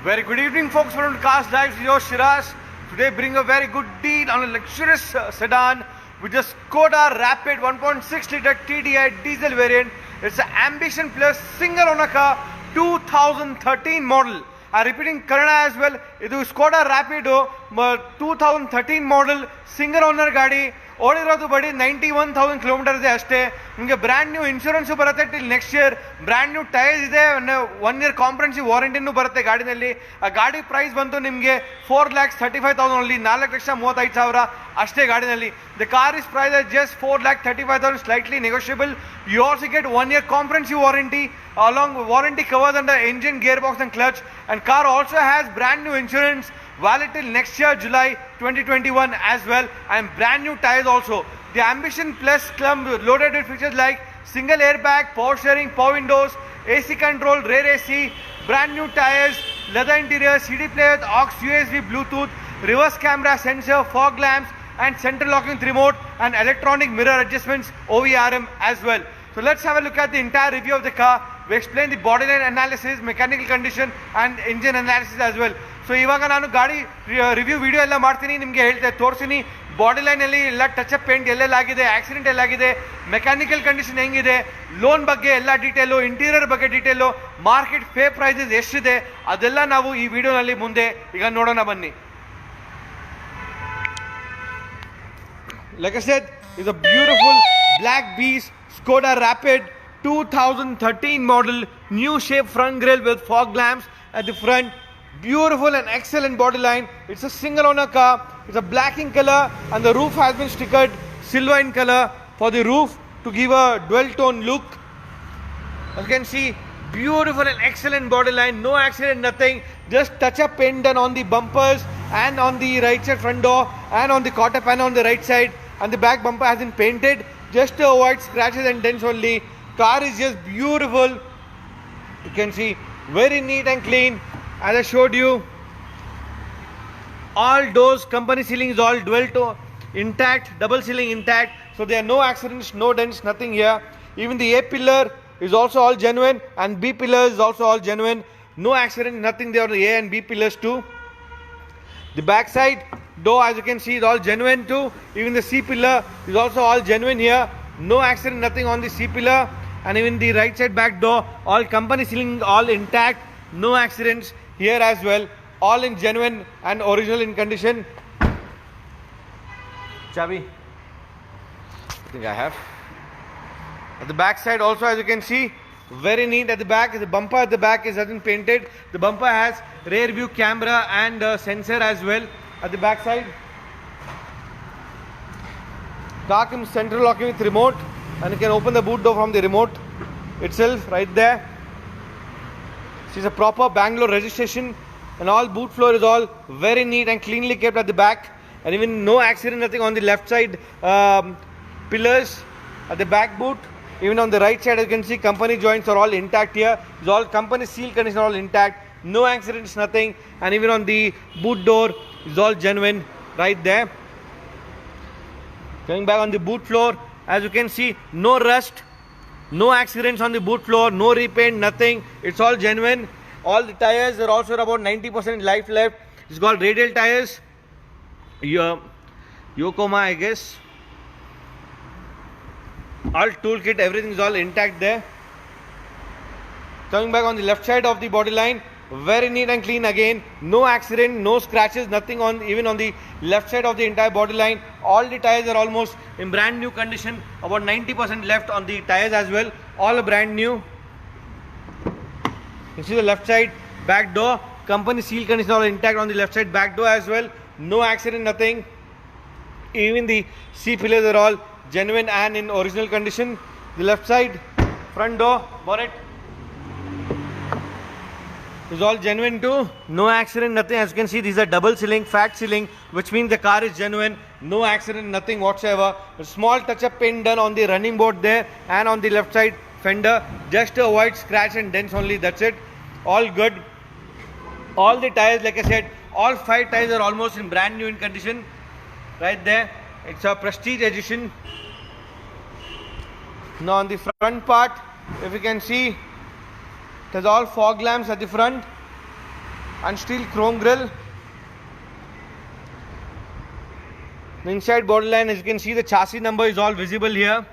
Very good evening, folks. From Cars Live, your Shiraz. Today, bring a very good deal on a luxurious sedan with the Skoda Rapid 1.6 liter TDI diesel variant. It's an Ambition Plus single owner car, 2013 model. I'm repeating Kannada as well. This is Skoda Rapid 2013 model single owner ಗಾಡಿ. ಓಡಿರೋದು ಬಡಿ 91,000 kilometre ಇದೆ ಅಷ್ಟೇ. ನಿಮಗೆ brand new insurance ಬರುತ್ತೆ till next year. Brand new tyres ಇದೆ, 1 year comprehensive ವಾರಂಟಿನೂ ಬರುತ್ತೆ ಗಾಡಿನಲ್ಲಿ. ಆ ಗಾಡಿ ಪ್ರೈಸ್ ಬಂತು ನಿಮಗೆ 4,35,000 ಓನ್ಲಿ, 4,35,000 ಅಷ್ಟೇ ಗಾಡಿನಲ್ಲಿ. The car is price just 4,35,000, slightly negotiable. You also get 1 year comprehensive warranty. Along warranty covers under engine, gearbox and clutch. And car also has brand new insurance valid till next year July 2021 as well, and brand new tires also. The Ambition Plus comes loaded with features like single airbag, power steering, power windows, AC control, rear AC, brand new tires, leather interior, CD player, aux, USB, Bluetooth, reverse camera, sensor, fog lamps and central locking with remote, and electronic mirror adjustments, OVRM as well. So let's have a look at the entire review of the car. We explain the bodyline analysis, mechanical condition and engine analysis as well. So ಇವಾಗ ನಾನು ಗಾಡಿ review video ಎಲ್ಲ ಮಾಡ್ತೀನಿ, ನಿಮಗೆ ಹೇಳ್ತೆ ತೋರಿಸ್ತೀನಿ body ಲೈನಲ್ಲಿ ಎಲ್ಲ ಟಚ್ ಅಪ್ ಪೇಂಟ್ ಎಲ್ಲೆಲ್ಲಾಗಿದೆ, ಆಕ್ಸಿಡೆಂಟ್ ಎಲ್ಲಾಗಿದೆ, ಮೆಕ್ಯಾನಿಕಲ್ ಕಂಡೀಷನ್ ಹೆಂಗಿದೆ, ಲೋನ್ ಬಗ್ಗೆ ಎಲ್ಲ ಡೀಟೇಲು, ಇಂಟೀರಿಯರ್ ಬಗ್ಗೆ ಡೀಟೇಲು, ಮಾರ್ಕೆಟ್ ಫೇ ಪ್ರೈಸಸ್ ಎಷ್ಟಿದೆ ಅದೆಲ್ಲ ನಾವು ಈ ವಿಡಿಯೋನಲ್ಲಿ ಮುಂದೆ ಈಗ ನೋಡೋಣ ಬನ್ನಿ. Like I said, it's a beautiful black beast Skoda Rapid 2013 model, new shape front grille with fog lamps at the front. Beautiful and excellent body line. It's a single owner car. It's a black in color and the roof has been stickered silver in color for the roof to give a dual tone look. As you can see, beautiful and excellent body line. No accident, nothing. Just touch up paint done on the bumpers and on the right side front door and on the quarter panel on the right side, and the back bumper has been painted just to avoid scratches and dents only. Car is just beautiful. You can see very neat and clean. As I showed you, all doors, company ceiling is all dual tone intact, double ceiling intact, so there are no accidents, no dents, nothing here. Even the A pillar is also all genuine and B pillar is also all genuine. No accident, nothing there on the A and B pillars too. The back side door, as you can see, is all genuine too. Even the C pillar is also all genuine here. No accident, nothing on the C pillar. And even the right side back door, all company ceiling all intact, no accidents here as well, all in genuine and original in condition. Chabi, I think I have. At the back side also, as you can see, very neat at the back. The bumper at the back has been painted. The bumper has rear view camera and sensor as well at the back side. Car comes central locking with remote, and you can open the boot door from the remote itself right there. This is a proper Bangalore registration, and all boot floor is all very neat and cleanly kept at the back, and even no accident, nothing on the left side pillars at the back boot. Even on the right side, as you can see, company joints are all intact here. It's all company seal condition, all intact, no accidents, nothing. And even on the boot door is all genuine right there. Coming back on the boot floor, as you can see, no rust, no accidents on the boot floor, no repaint, nothing. It's all genuine. All the tires are also about 90% life left. It's got radial tires, Yokohama, I guess. All toolkit, everything is all intact there. Coming back on the left side of the body line, very neat and clean again. No accident, no scratches, nothing on even on the left side of the entire body line. All the tires are almost in brand new condition. About 90% left on the tires as well. All are brand new. You see the left side back door, company seal condition all intact on the left side back door as well. No accident, nothing. Even the C pillars are all genuine and in original condition. The left side front door bonnet is all genuine too. No accident, nothing. As you can see, these are double ceiling, fat ceiling, which means the car is genuine. No accident, nothing whatsoever. A small touch up paint done on the running board there and on the left side fender, just to avoid scratch and dents only. That's it. All good. All the tires, like I said, all 5 tires are almost in brand new in condition right there. It's a Prestige edition. Now on the front part, if you can see, there's all fog lamps at the front. and steel chrome grille. The inside borderline, as you can see, the chassis number is all visible here.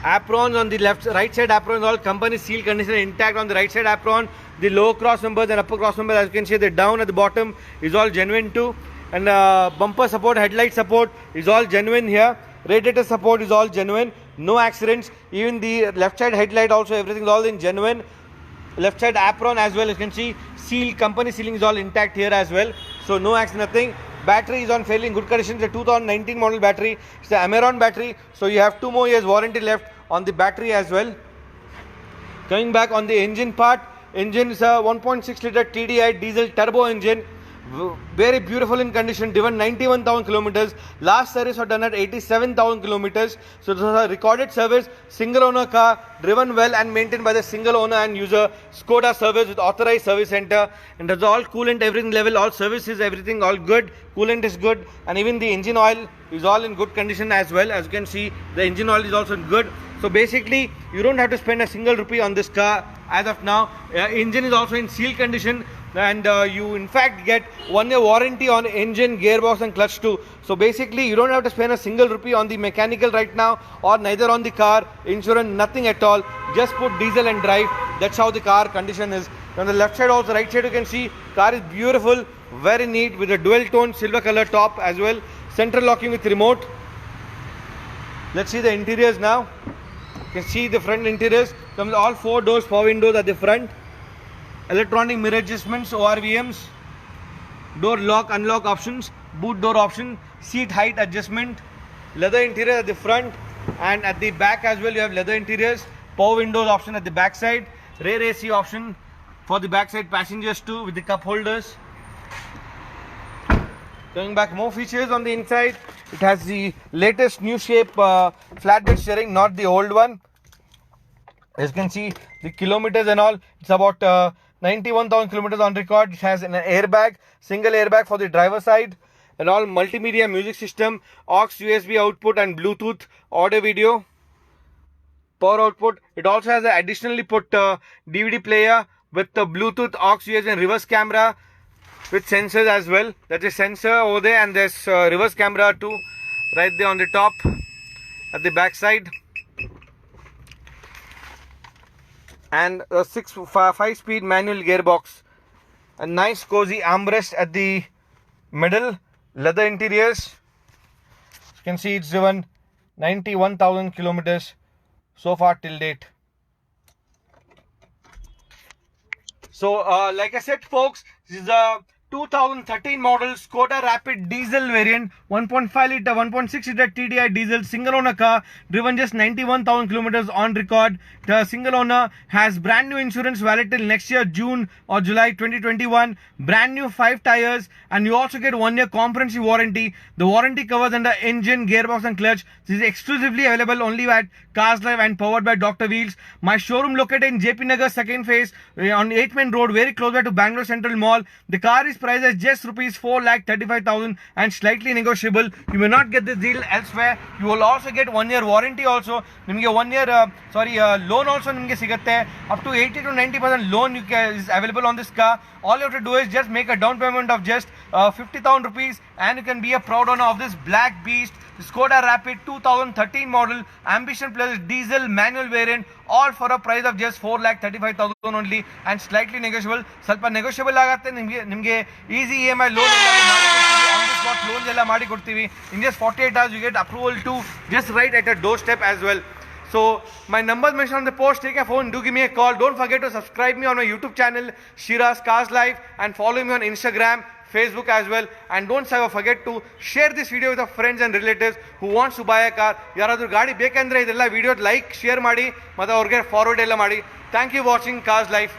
Aprons on the right side apron, all company seal condition intact on the right side apron. The lower cross members and upper cross members, as you can see, the down at the bottom is all genuine too. And bumper support, headlight support is all genuine here. Radiator support is all genuine. No accidents. Even the left side headlight also, everything is all in genuine. Left side apron as well, as you can see, seal company sealing is all intact here as well. So no accident, nothing. Battery is on fairly good condition. It's a 2019 model battery. It's the Amaron battery. So you have 2 more years warranty left on the battery as well. Coming back on the engine part. Engine is a 1.6 liter TDI diesel turbo engine. Very beautiful in condition, driven 91,000 kilometers. Last service was done at 87,000 kilometers. So this is a recorded service, single owner car, driven well and maintained by the single owner and user. Skoda service with authorized service center, and that's all coolant, everything level, all services, everything all good. Coolant is good, and even the engine oil is all in good condition as well. As you can see, the engine oil is also good. So basically, you don't have to spend a single rupee on this car as of now. Engine is also in seal condition, and you in fact get 1 year warranty on engine, gearbox and clutch too. So basically you don't have to spend a single rupee on the mechanical right now, or neither on the car, insurance, nothing at all. Just put diesel and drive. That's how the car condition is. On the left side also, right side, you can see car is beautiful, very neat, with a dual tone silver color top as well. Central locking with remote. Let's see the interiors now. You can see the front interiors. Comes all 4 doors, 4 windows at the front. Electronic mirror adjustments, ORVMs, door lock unlock options, boot door option, seat height adjustment, leather interior at the front, and at the back as well you have leather interiors, power windows option at the back side, rear AC option for the back side passengers too, with the cup holders. Coming back, more features on the inside. It has the latest new shape flatbed steering, not the old one. As you can see, the kilometers and all, it's about 91,000 kilometers on record. It has an airbag, single airbag for the driver side, and all multimedia music system, aux, USB output and Bluetooth audio video, power output. It also has an additionally put DVD player with the Bluetooth, aux, USB and reverse camera with sensors as well. That's a sensor over there, and there's reverse camera too right there on the top at the back side. And a 5-speed manual gearbox. A nice cozy armrest at the middle. Leather interiors. You can see it's driven 91,000 kilometers so far till date. So like I said folks, this is a 2013 model Skoda Rapid diesel variant, 1.5 liter, 1.6 liter TDI diesel, single owner car, driven just 91,000 kilometers on record. The single owner has brand new insurance valid till next year, June or July 2021. Brand new 5 tires, and you also get 1 year comprehensive warranty. The warranty covers under engine, gearbox and clutch. This is exclusively available only at Cars Live and powered by Dr. Wheels. My showroom located in JP Nagar, second phase on 8th Main Road, very close by to Bangalore Central Mall. The car is priced at just rupees 4,35,000 and slightly negotiable. You may not get this deal elsewhere. You will also get 1 year warranty also. Nimge 1 year loan also nimge sigatte. Up to 80 to 90% loan is available on this car. All you have to do is just make a down payment of just 50,000 rupees, and you can be a proud owner of this black beast, the Skoda Rapid 2013 model Ambition Plus diesel manual variant, all for a price of just 4,35,000 only and slightly negotiable. Salpa negotiable agatte nimge easy EMI loan on the spot loans ella ಮಾಡಿ ಕೊಡ್ತೀವಿ. In just 48 hours you get approval to just right at your doorstep as well. So my number mentioned on the post. Take a phone, do give me a call. Don't forget to subscribe me on my YouTube channel Shiraz Cars Live, and follow me on Instagram, Facebook as well. And don't forget to share this video with your friends and relatives who wants to buy a car. ಯಾರಾದರೂ ಗಾಡಿ ಬೇಕಂದ್ರೆ ಇದೆಲ್ಲ video like share ಮಾಡಿ ಮತ್ತೆ ಅವ್ರಿಗೆ forward ಎಲ್ಲ ಮಾಡಿ. Thank you for watching Cars Live.